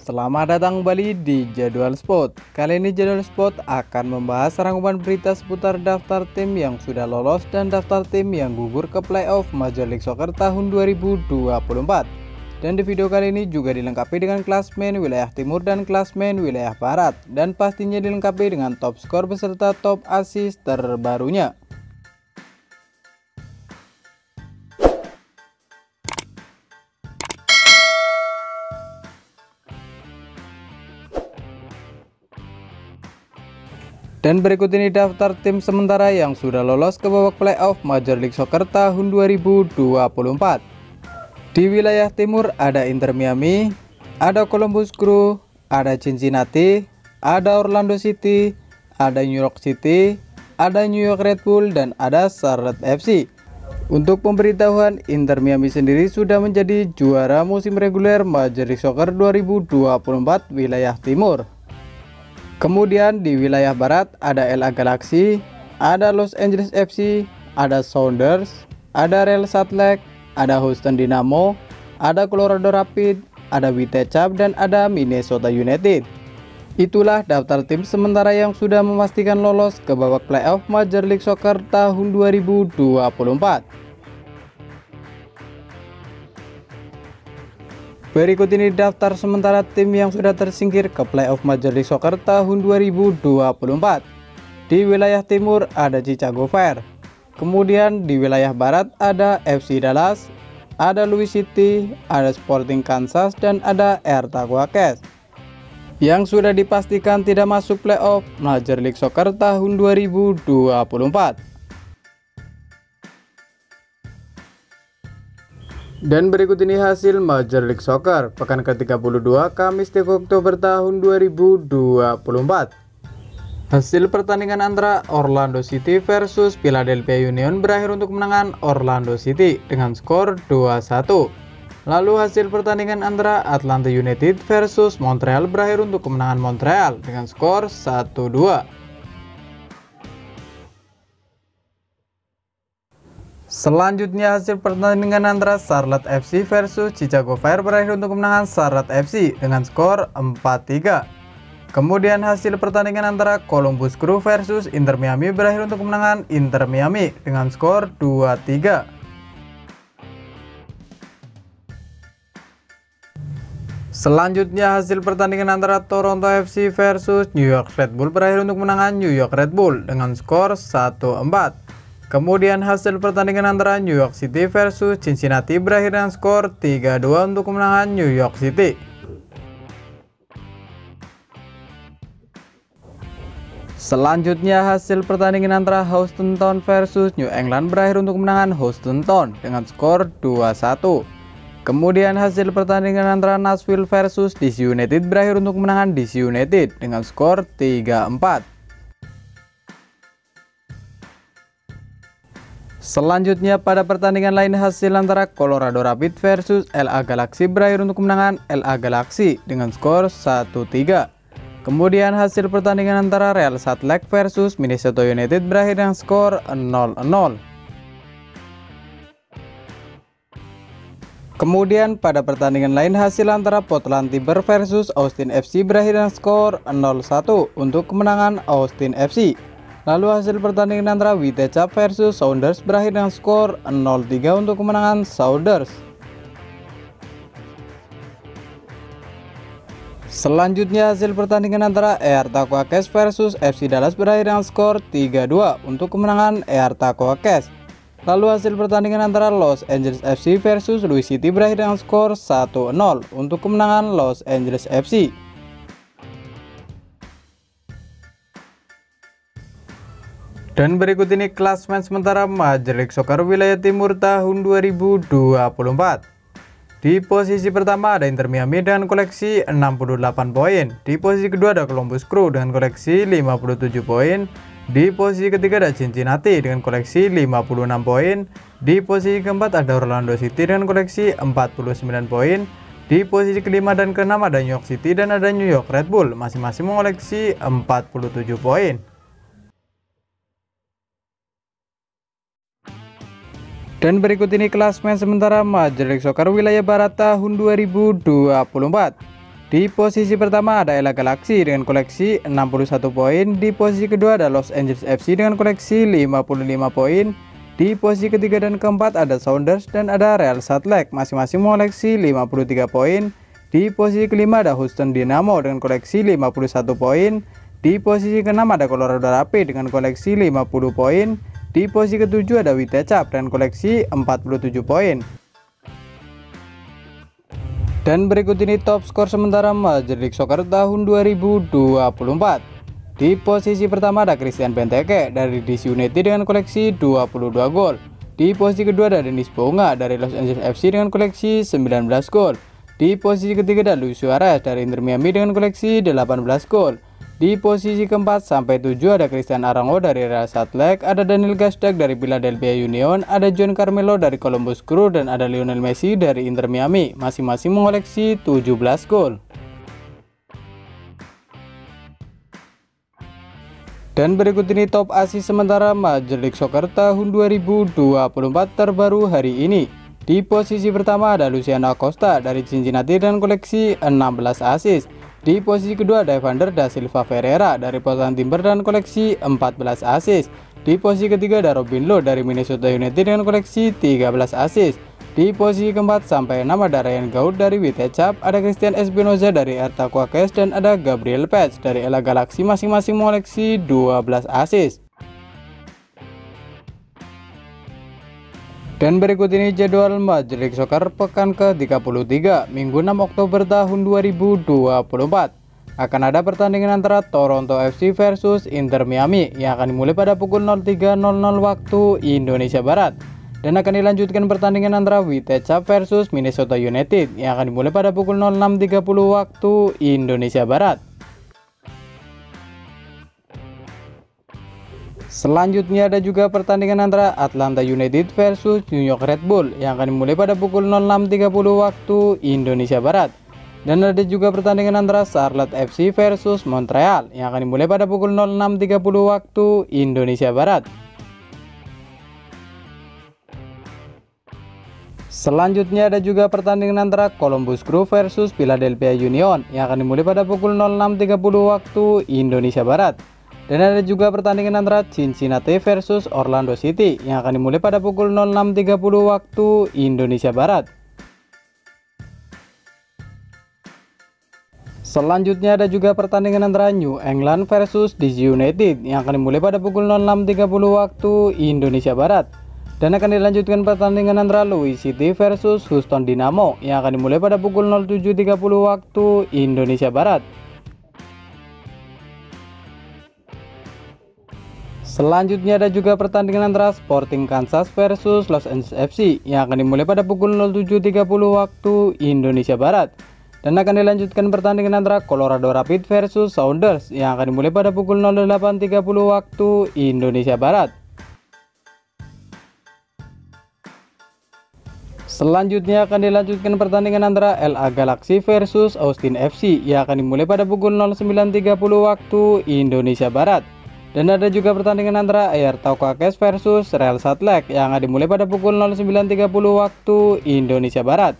Selamat datang kembali di Jadwal Sport. Kali ini Jadwal Sport akan membahas rangkuman berita seputar daftar tim yang sudah lolos dan daftar tim yang gugur ke playoff Major League Soccer tahun 2024. Dan di video kali ini juga dilengkapi dengan klasmen wilayah timur dan klasmen wilayah barat, dan pastinya dilengkapi dengan top skor beserta top assist terbarunya. Dan berikut ini daftar tim sementara yang sudah lolos ke babak playoff Major League Soccer tahun 2024. Di wilayah timur ada Inter Miami, ada Columbus Crew, ada Cincinnati, ada Orlando City, ada New York City, ada New York Red Bull, dan ada Charlotte FC. Untuk pemberitahuan, Inter Miami sendiri sudah menjadi juara musim reguler Major League Soccer 2024 wilayah timur. Kemudian di wilayah barat ada LA Galaxy, ada Los Angeles FC, ada Sounders, ada Real Salt Lake, ada Houston Dynamo, ada Colorado Rapids, ada Vitesse, dan ada Minnesota United. Itulah daftar tim sementara yang sudah memastikan lolos ke babak playoff Major League Soccer tahun 2024. Berikut ini daftar sementara tim yang sudah tersingkir ke playoff Major League Soccer tahun 2024. Di wilayah timur ada Chicago Fire. Kemudian di wilayah barat ada FC Dallas, ada Louis City, ada Sporting Kansas, dan ada Hertha Guaques. Yang sudah dipastikan tidak masuk playoff Major League Soccer tahun 2024. Dan berikut ini hasil Major League Soccer pekan ke-32 Kamis 3 Oktober tahun 2024. Hasil pertandingan antara Orlando City versus Philadelphia Union berakhir untuk kemenangan Orlando City dengan skor 2-1. Lalu hasil pertandingan antara Atlanta United versus Montreal berakhir untuk kemenangan Montreal dengan skor 1-2. Selanjutnya hasil pertandingan antara Charlotte FC versus Chicago Fire berakhir untuk kemenangan Charlotte FC dengan skor 4-3. Kemudian hasil pertandingan antara Columbus Crew versus Inter Miami berakhir untuk kemenangan Inter Miami dengan skor 2-3. Selanjutnya hasil pertandingan antara Toronto FC versus New York Red Bull berakhir untuk kemenangan New York Red Bull dengan skor 1-4. Kemudian hasil pertandingan antara New York City versus Cincinnati berakhir dengan skor 3-2 untuk kemenangan New York City. Selanjutnya hasil pertandingan antara Houston Town versus New England berakhir untuk kemenangan Houston Town dengan skor 2-1. Kemudian hasil pertandingan antara Nashville versus DC United berakhir untuk kemenangan DC United dengan skor 3-4. Selanjutnya pada pertandingan lain hasil antara Colorado Rapids versus LA Galaxy berakhir untuk kemenangan LA Galaxy dengan skor 1-3. Kemudian hasil pertandingan antara Real Salt Lake versus Minnesota United berakhir dengan skor 0-0. Kemudian pada pertandingan lain hasil antara Portland Timbers versus Austin FC berakhir dengan skor 0-1 untuk kemenangan Austin FC. Lalu hasil pertandingan antara Vitesse versus Sounders berakhir dengan skor 0-3 untuk kemenangan Sounders. Selanjutnya hasil pertandingan antara Hertha Guaques versus FC Dallas berakhir dengan skor 3-2 untuk kemenangan Hertha Guaques. Lalu hasil pertandingan antara Los Angeles FC versus Louis City berakhir dengan skor 1-0 untuk kemenangan Los Angeles FC. Dan berikut ini klasmen sementara Major League Soccer wilayah timur tahun 2024. Di posisi pertama ada Inter Miami dengan koleksi 68 poin. Di posisi kedua ada Columbus Crew dengan koleksi 57 poin. Di posisi ketiga ada Cincinnati dengan koleksi 56 poin. Di posisi keempat ada Orlando City dengan koleksi 49 poin. Di posisi kelima dan keenam ada New York City dan ada New York Red Bull, masing-masing mengoleksi 47 poin. Dan berikut ini klasmen sementara Major League Soccer wilayah barat tahun 2024. Di posisi pertama ada LA Galaxy dengan koleksi 61 poin. Di posisi kedua ada Los Angeles FC dengan koleksi 55 poin. Di posisi ketiga dan keempat ada Sounders dan ada Real Salt Lake, masing-masing mengoleksi 53 poin. Di posisi kelima ada Houston Dynamo dengan koleksi 51 poin. Di posisi keenam ada Colorado Rapids dengan koleksi 50 poin. Di posisi ketujuh ada Vitesse dengan koleksi 47 poin. Dan berikut ini top skor sementara Major League Soccer tahun 2024. Di posisi pertama ada Christian Benteke dari DC United dengan koleksi 22 gol. Di posisi kedua ada Denis Bouanga dari Los Angeles FC dengan koleksi 19 gol. Di posisi ketiga ada Luis Suarez dari Inter Miami dengan koleksi 18 gol. Di posisi keempat sampai 7 ada Cristian Arango dari Real Salt Lake, ada Daniel Gazdag dari Philadelphia Union, ada John Carmelo dari Columbus Crew, dan ada Lionel Messi dari Inter Miami, masing-masing mengoleksi 17 gol. Dan berikut ini top asis sementara Major League Soccer tahun 2024 terbaru hari ini. Di posisi pertama ada Luciano Acosta dari Cincinnati dengan koleksi 16 asis. Di posisi kedua ada Evander da Silva Ferreira dari Portland Timber dan koleksi 14 asis. Di posisi ketiga ada Robin Lod dari Minnesota United dengan koleksi 13 asis. Di posisi keempat sampai 6 ada Ryan Gaud dari Vitesse, ada Christian Espinoza dari RTA Quakes, dan ada Gabriel Page dari LA Galaxy, masing-masing mengoleksi 12 asis. Dan berikut ini jadwal Major League Soccer pekan ke-33 Minggu 6 Oktober tahun 2024. Akan ada pertandingan antara Toronto FC versus Inter Miami yang akan dimulai pada pukul 03.00 waktu Indonesia Barat. Dan akan dilanjutkan pertandingan antara Vitesse versus Minnesota United yang akan dimulai pada pukul 06.30 waktu Indonesia Barat. Selanjutnya ada juga pertandingan antara Atlanta United versus New York Red Bull yang akan dimulai pada pukul 06.30 waktu Indonesia Barat. Dan ada juga pertandingan antara Charlotte FC versus Montreal yang akan dimulai pada pukul 06.30 waktu Indonesia Barat. Selanjutnya ada juga pertandingan antara Columbus Crew versus Philadelphia Union yang akan dimulai pada pukul 06.30 waktu Indonesia Barat. Dan ada juga pertandingan antara Cincinnati versus Orlando City yang akan dimulai pada pukul 06.30 waktu Indonesia Barat. Selanjutnya ada juga pertandingan antara New England versus DC United yang akan dimulai pada pukul 06.30 waktu Indonesia Barat. Dan akan dilanjutkan pertandingan antara Louis City versus Houston Dynamo yang akan dimulai pada pukul 07.30 waktu Indonesia Barat. Selanjutnya ada juga pertandingan antara Sporting Kansas versus Los Angeles FC yang akan dimulai pada pukul 07.30 waktu Indonesia Barat. Dan akan dilanjutkan pertandingan antara Colorado Rapids versus Sounders yang akan dimulai pada pukul 08.30 waktu Indonesia Barat. Selanjutnya akan dilanjutkan pertandingan antara LA Galaxy versus Austin FC yang akan dimulai pada pukul 09.30 waktu Indonesia Barat. Dan ada juga pertandingan antara RTA Quakes versus Real Salt Lake yang akan dimulai pada pukul 09.30 waktu Indonesia Barat.